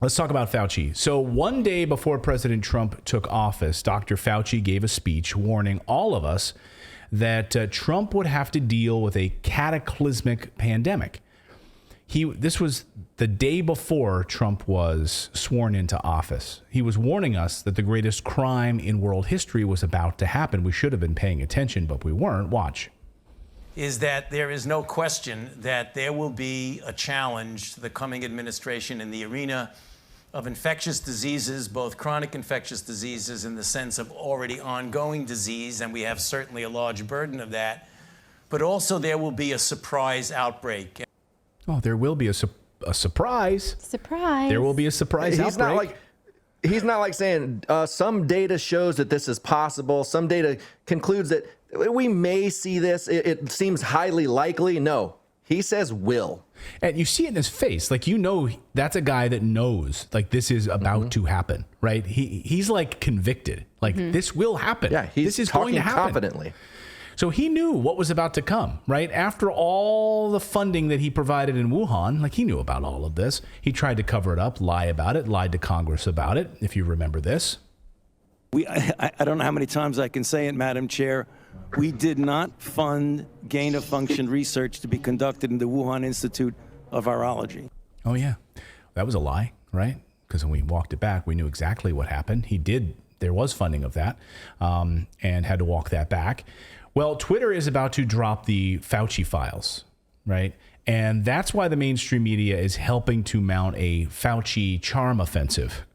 Let's talk about Fauci. So one day before President Trump took office, Dr. Fauci gave a speech warning all of us that Trump would have to deal with a cataclysmic pandemic. This was the day before Trump was sworn into office. He was warning us that the greatest crime in world history was about to happen. We should have been paying attention, but we weren't. Watch. Is that there is no question that there will be a challenge to the coming administration in the arena of infectious diseases, both chronic infectious diseases in the sense of already ongoing disease, and we have certainly a large burden of that, but also there will be a surprise outbreak. Oh, there will be a surprise. Surprise. There will be a surprise outbreak. He's not like saying some data shows that this is possible. Some data concludes that we may see this. It seems highly likely. No, he says will. And you see it in his face. Like, that's a guy that knows, like, this is about to happen, right? He's like convicted. Like, this will happen. Yeah, this is going to happen. Confidently. So he knew what was about to come, right? After all the funding that he provided in Wuhan, like, he knew about all of this. He tried to cover it up, lie about it, lied to Congress about it, if you remember this. I don't know how many times I can say it, Madam Chair. We did not fund gain-of-function research to be conducted in the Wuhan Institute of Virology. Oh, yeah. That was a lie, right? Because when we walked it back, we knew exactly what happened. There was funding of that, and had to walk that back. Well, Twitter is about to drop the Fauci files, right? And that's why the mainstream media is helping to mount a Fauci charm offensive.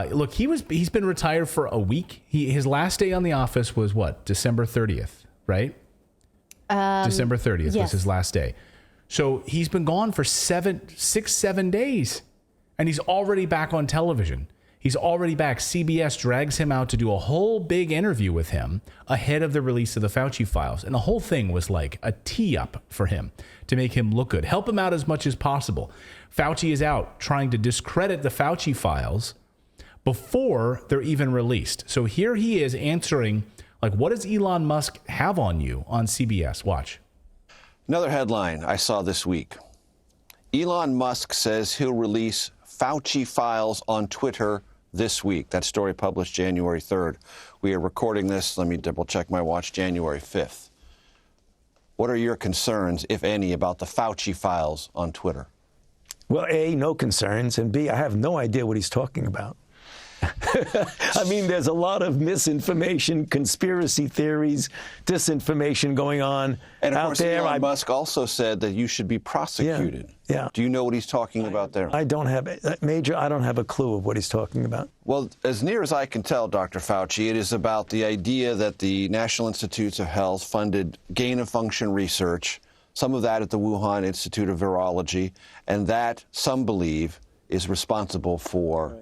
Look, he's been retired for a week. His last day on the office was what? December 30th, right? December 30th was his last day. So he's been gone for 7 days, and he's already back on television. He's already back. CBS drags him out to do a whole big interview with him ahead of the release of the Fauci files. And the whole thing was like a tee up for him to make him look good. Help him out as much as possible. Fauci is out trying to discredit the Fauci files before they're even released. So here he is answering, like, what does Elon Musk have on you on CBS? Watch. Another headline I saw this week. Elon Musk says he'll release Fauci files on Twitter this week. That story published January 3rd. We are recording this, let me double check my watch, January 5th. What are your concerns, if any, about the Fauci files on Twitter? Well, A, no concerns, and B, I have no idea what he's talking about. I mean, there's a lot of misinformation, conspiracy theories, disinformation going on and of out course, there. Elon Musk also said that you should be prosecuted. Yeah. Do you know what he's talking about there? I don't have a clue of what he's talking about. Well, as near as I can tell, Dr. Fauci, it is about the idea that the National Institutes of Health funded gain-of-function research, some of that at the Wuhan Institute of Virology, and that, some believe, is responsible for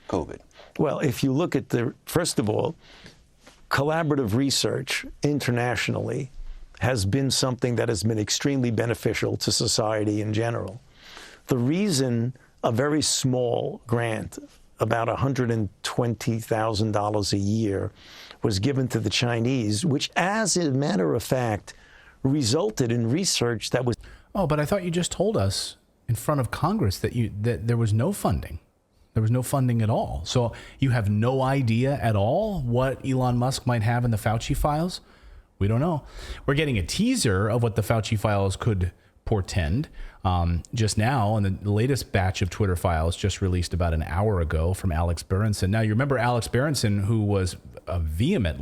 COVID. Well, if you look at first of all, collaborative research internationally has been something that has been extremely beneficial to society in general. The reason a very small grant, about $120,000 a year, was given to the Chinese, which, as a matter of fact, resulted in research that was... Oh, but I thought you just told us in front of Congress that there was no funding. There was no funding at all. So you have no idea at all what Elon Musk might have in the Fauci files? We don't know. We're getting a teaser of what the Fauci files could portend just now. And the latest batch of Twitter files just released about an hour ago from Alex Berenson. Now, you remember Alex Berenson, who was a vehement,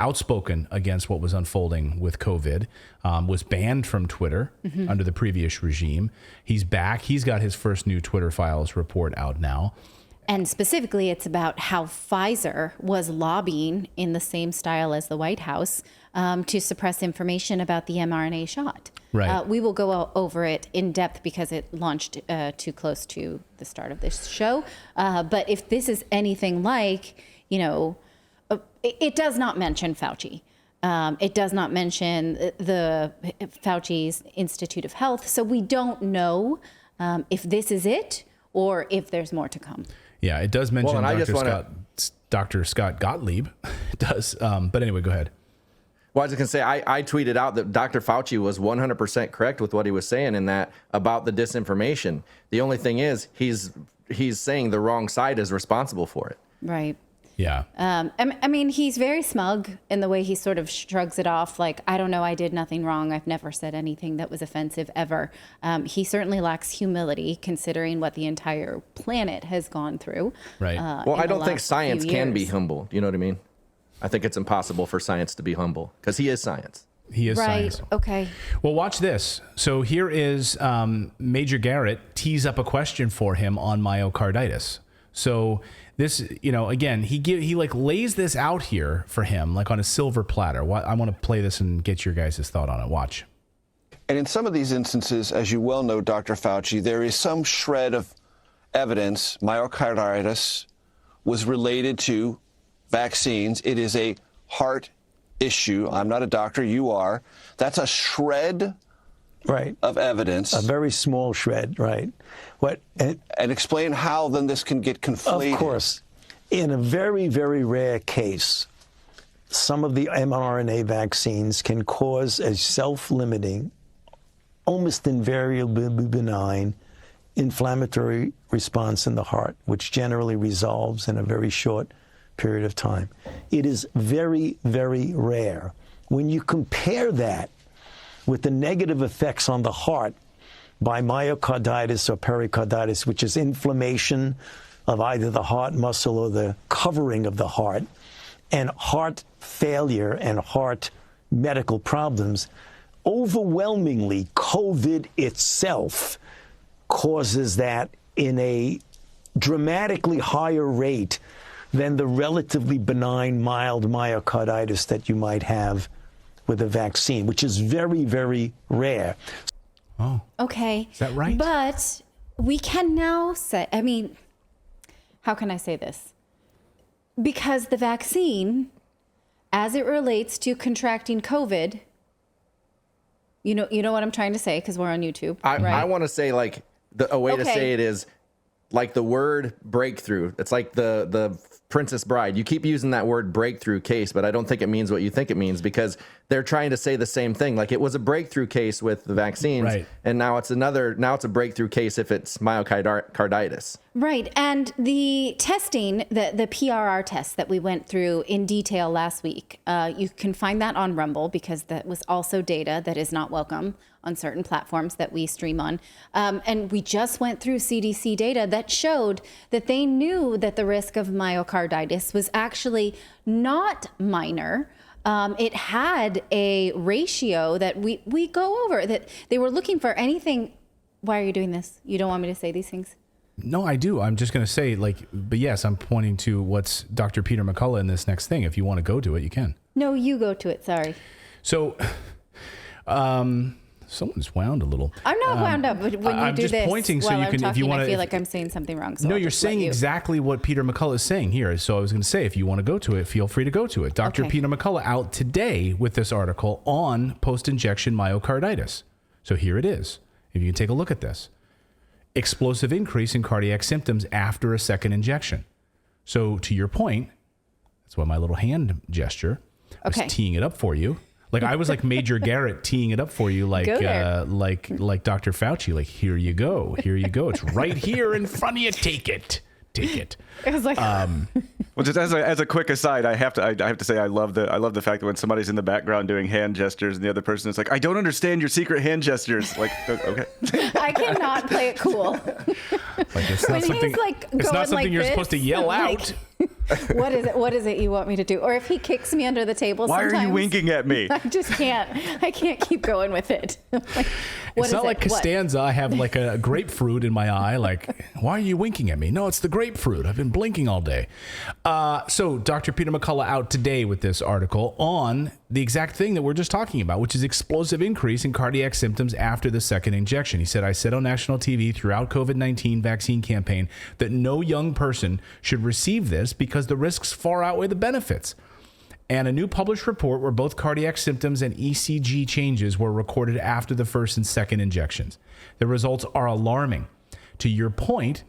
outspoken against what was unfolding with COVID, was banned from Twitter under the previous regime. He's back. He's got his first new Twitter files report out now. And specifically, it's about how Pfizer was lobbying in the same style as the White House to suppress information about the mRNA shot. Right. We will go over it in depth because it launched too close to the start of this show. But if this is anything like, it does not mention Fauci. It does not mention the Fauci's Institute of Health. So we don't know if this is it or if there's more to come. Yeah, it does mention Dr. Scott Gottlieb. It does. But anyway, go ahead. Well, I was going to say, I tweeted out that Dr. Fauci was 100% correct with what he was saying in that about the disinformation. The only thing is he's saying the wrong side is responsible for it. Right. Yeah. I mean, he's very smug in the way he sort of shrugs it off. Like, I don't know, I did nothing wrong. I've never said anything that was offensive ever. He certainly lacks humility considering what the entire planet has gone through. Right. Well, I don't think science can be humble. You know what I mean? I think it's impossible for science to be humble because he is science. He is Right. science. Okay. Well, watch this. So here is Major Garrett tees up a question for him on myocarditis. So this, again, he like lays this out here for him, like on a silver platter. I want to play this and get your guys' thought on it. Watch. And in some of these instances, as you well know, Dr. Fauci, there is some shred of evidence myocarditis was related to vaccines. It is a heart issue. I'm not a doctor. You are. That's a shred of evidence. A very small shred, right? And explain how then this can get conflated. Of course. In a very, very rare case, some of the mRNA vaccines can cause a self-limiting, almost invariably benign inflammatory response in the heart, which generally resolves in a very short period of time. It is very, very rare. When you compare that with the negative effects on the heart by myocarditis or pericarditis, which is inflammation of either the heart muscle or the covering of the heart, and heart failure and heart medical problems, overwhelmingly COVID itself causes that in a dramatically higher rate than the relatively benign mild myocarditis that you might have with a vaccine, which is very, very rare. Oh. Okay. Is that right? But we can now say, I mean, how can I say this? Because the vaccine, as it relates to contracting COVID, you know what I'm trying to say, because we're on YouTube. I want to say, like, a way to say it is like the word breakthrough. It's like the Princess Bride. You keep using that word breakthrough case, but I don't think it means what you think it means, because they're trying to say the same thing. Like, it was a breakthrough case with the vaccines, right, and now it's a breakthrough case if it's myocarditis. Right. And the testing, the PRR test that we went through in detail last week, you can find that on Rumble, because that was also data that is not welcome on certain platforms that we stream on. And we just went through CDC data that showed that they knew that the risk of myocarditis was actually not minor. It had a ratio that we go over, that they were looking for anything. Why are you doing this? You don't want me to say these things? No, I do. I'm just going to say, but yes, I'm pointing to what's Dr. Peter McCullough in this next thing. If you want to go to it, you can. No, you go to it. Sorry. So, someone's wound a little. I'm not wound up, but when you do just this pointing so while you I'm can, talking, if you want I to, feel like I'm saying something wrong. So no, I'll you're just let saying you. exactly what Peter McCullough is saying here. So I was going to say, if you want to go to it, feel free to go to it. Dr. Okay. Peter McCullough out today with this article on post-injection myocarditis. So here it is. If you can take a look at this. Explosive increase in cardiac symptoms after a second injection. So to your point, that's why my little hand gesture was teeing it up for you. Like, I was like Major Garrett teeing it up for you, like Dr. Fauci. Like, here you go, it's right here in front of you. Take it. I was like, well, just as a quick aside, I have to say I love the fact that when somebody's in the background doing hand gestures and the other person is like, I don't understand your secret hand gestures. Like, okay. I cannot play it cool. Like, it's not something. It's not something you're supposed to yell out. What is it you want me to do? Or if he kicks me under the table, Why sometimes, are you winking at me? I just can't. I can't keep going with it. It's not like Costanza. I have like a grapefruit in my eye. Like, why are you winking at me? No, it's the grapefruit. I've been blinking all day. So Dr. Peter McCullough out today with this article on the exact thing that we're just talking about, which is explosive increase in cardiac symptoms after the second injection. He said, I said on national TV throughout COVID-19 vaccine campaign that no young person should receive this because the risks far outweigh the benefits. And a new published report where both cardiac symptoms and ECG changes were recorded after the first and second injections. The results are alarming. To your point,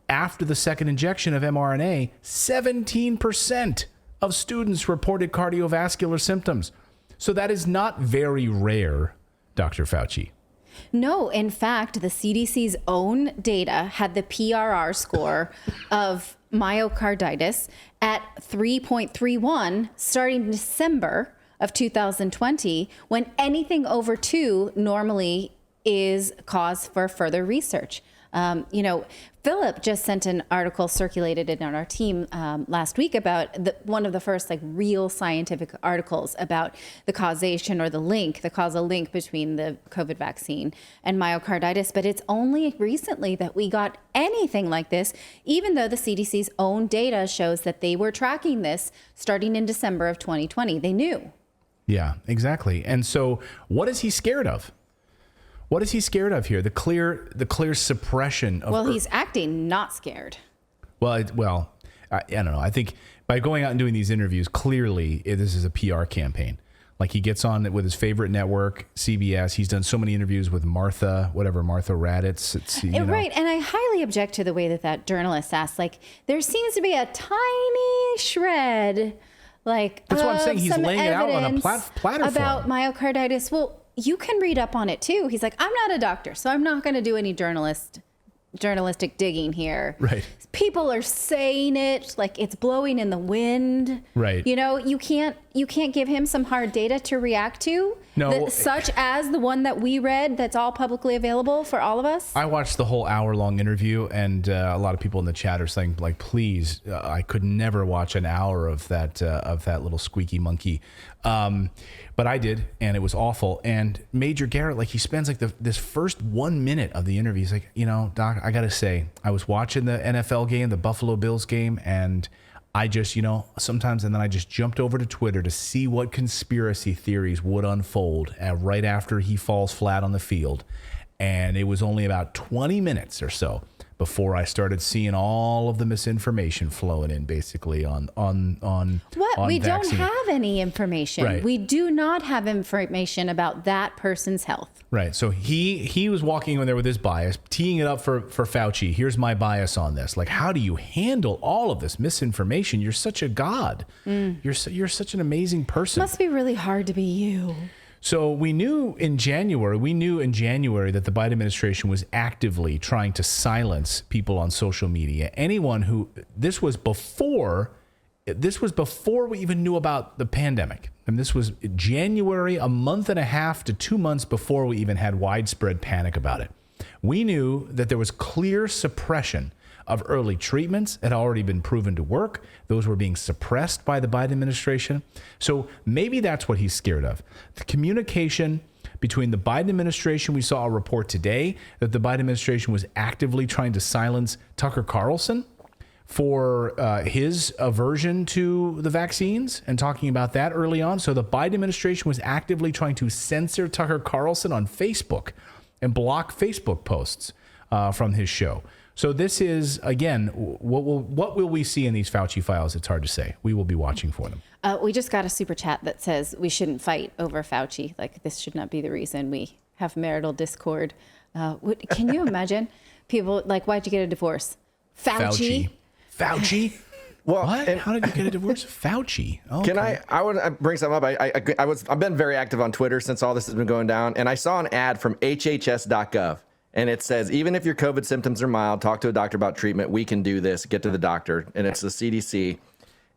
after the second injection of mRNA, 17% of students reported cardiovascular symptoms. So that is not very rare, Dr. Fauci. No, in fact, the CDC's own data had the PRR score of myocarditis at 3.31 starting December of 2020, when anything over 2 normally is cause for further research. Philip just sent an article circulated in our team last week about one of the first real scientific articles about the causation or the causal link between the COVID vaccine and myocarditis. But it's only recently that we got anything like this, even though the CDC's own data shows that they were tracking this starting in December of 2020. They knew. Yeah, exactly. And so what is he scared of? What is he scared of here? The clear suppression of. Well, he's acting not scared. I don't know. I think by going out and doing these interviews, clearly this is a PR campaign. Like, he gets on with his favorite network, CBS. He's done so many interviews with Martha Raddatz. Right. And I highly object to the way that journalist asked. There seems to be a tiny shred, that's what I'm saying. He's laying it out on a platter about myocarditis. Well, you can read up on it too. He's like, I'm not a doctor, so I'm not going to do any journalistic digging here. Right. People are saying it like it's blowing in the wind. Right. You can't give him some hard data to react to. No. Such as the one that we read that's all publicly available for all of us. I watched the whole hour-long interview, and a lot of people in the chat are saying, please, I could never watch an hour of that little squeaky monkey. But I did, and it was awful. And Major Garrett, he spends this first 1 minute of the interview. He's like, Doc, I got to say, I was watching the NFL game, the Buffalo Bills game, and I just, sometimes, and then I just jumped over to Twitter to see what conspiracy theories would unfold right after he falls flat on the field. And it was only about 20 minutes or so before I started seeing all of the misinformation flowing in, basically on we vaccine. Don't have any information. Right. We do not have information about that person's health. Right. So he was walking in there with his bias, teeing it up for Fauci. Here's my bias on this. How do you handle all of this misinformation? You're such a god. You're such an amazing person. Must be really hard to be you. So we knew in January that the Biden administration was actively trying to silence people on social media. This was before we even knew about the pandemic. And this was January, a month and a half to 2 months before we even had widespread panic about it. We knew that there was clear suppression of early treatments had already been proven to work. Those were being suppressed by the Biden administration. So maybe that's what he's scared of. The communication between the Biden administration, we saw a report today that the Biden administration was actively trying to silence Tucker Carlson for his aversion to the vaccines and talking about that early on. So the Biden administration was actively trying to censor Tucker Carlson on Facebook and block Facebook posts from his show. So this is, again, what will we see in these Fauci files? It's hard to say. We will be watching for them. We just got a super chat that says we shouldn't fight over Fauci. This should not be the reason we have marital discord. Can you imagine people why'd you get a divorce? Fauci? Well, what? How did you get a divorce? Fauci. Oh, can I want to bring something up. I've been very active on Twitter since all this has been going down, and I saw an ad from HHS.gov. And it says, even if your COVID symptoms are mild, talk to a doctor about treatment. We can do this. Get to the doctor. And it's the CDC.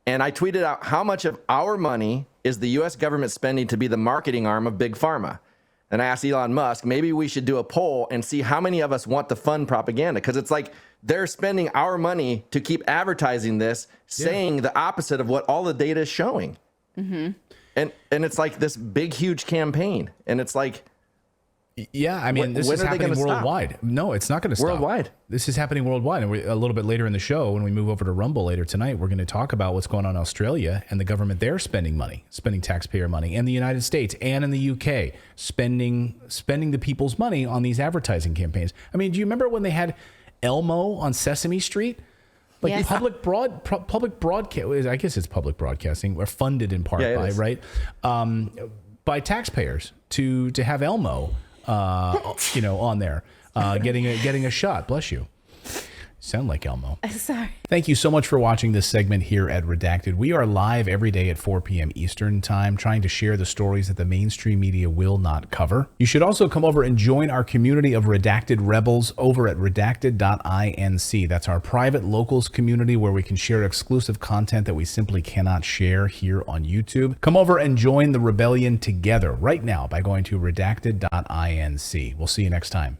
And I tweeted out, how much of our money is the U.S. government spending to be the marketing arm of Big Pharma? And I asked Elon Musk, maybe we should do a poll and see how many of us want to fund propaganda. Because it's they're spending our money to keep advertising this, saying the opposite of what all the data is showing. Mm-hmm. And it's this big, huge campaign. And it's yeah, I mean, this is happening worldwide. Stop? No, it's not going to stop. Worldwide. This is happening worldwide. And a little bit later in the show, when we move over to Rumble later tonight, we're going to talk about what's going on in Australia and the government there spending taxpayer money, and the United States and in the UK spending the people's money on these advertising campaigns. I mean, do you remember when they had Elmo on Sesame Street? Yes. Public broadcast. I guess it's public broadcasting. We're funded in part by taxpayers to have Elmo. On there, getting a shot. Bless you. Sound like Elmo. Sorry. Thank you so much for watching this segment here at Redacted. We are live every day at 4 p.m. Eastern Time, trying to share the stories that the mainstream media will not cover. You should also come over and join our community of Redacted Rebels over at redacted.inc. That's our private locals community where we can share exclusive content that we simply cannot share here on YouTube. Come over and join the rebellion together right now by going to redacted.inc. We'll see you next time.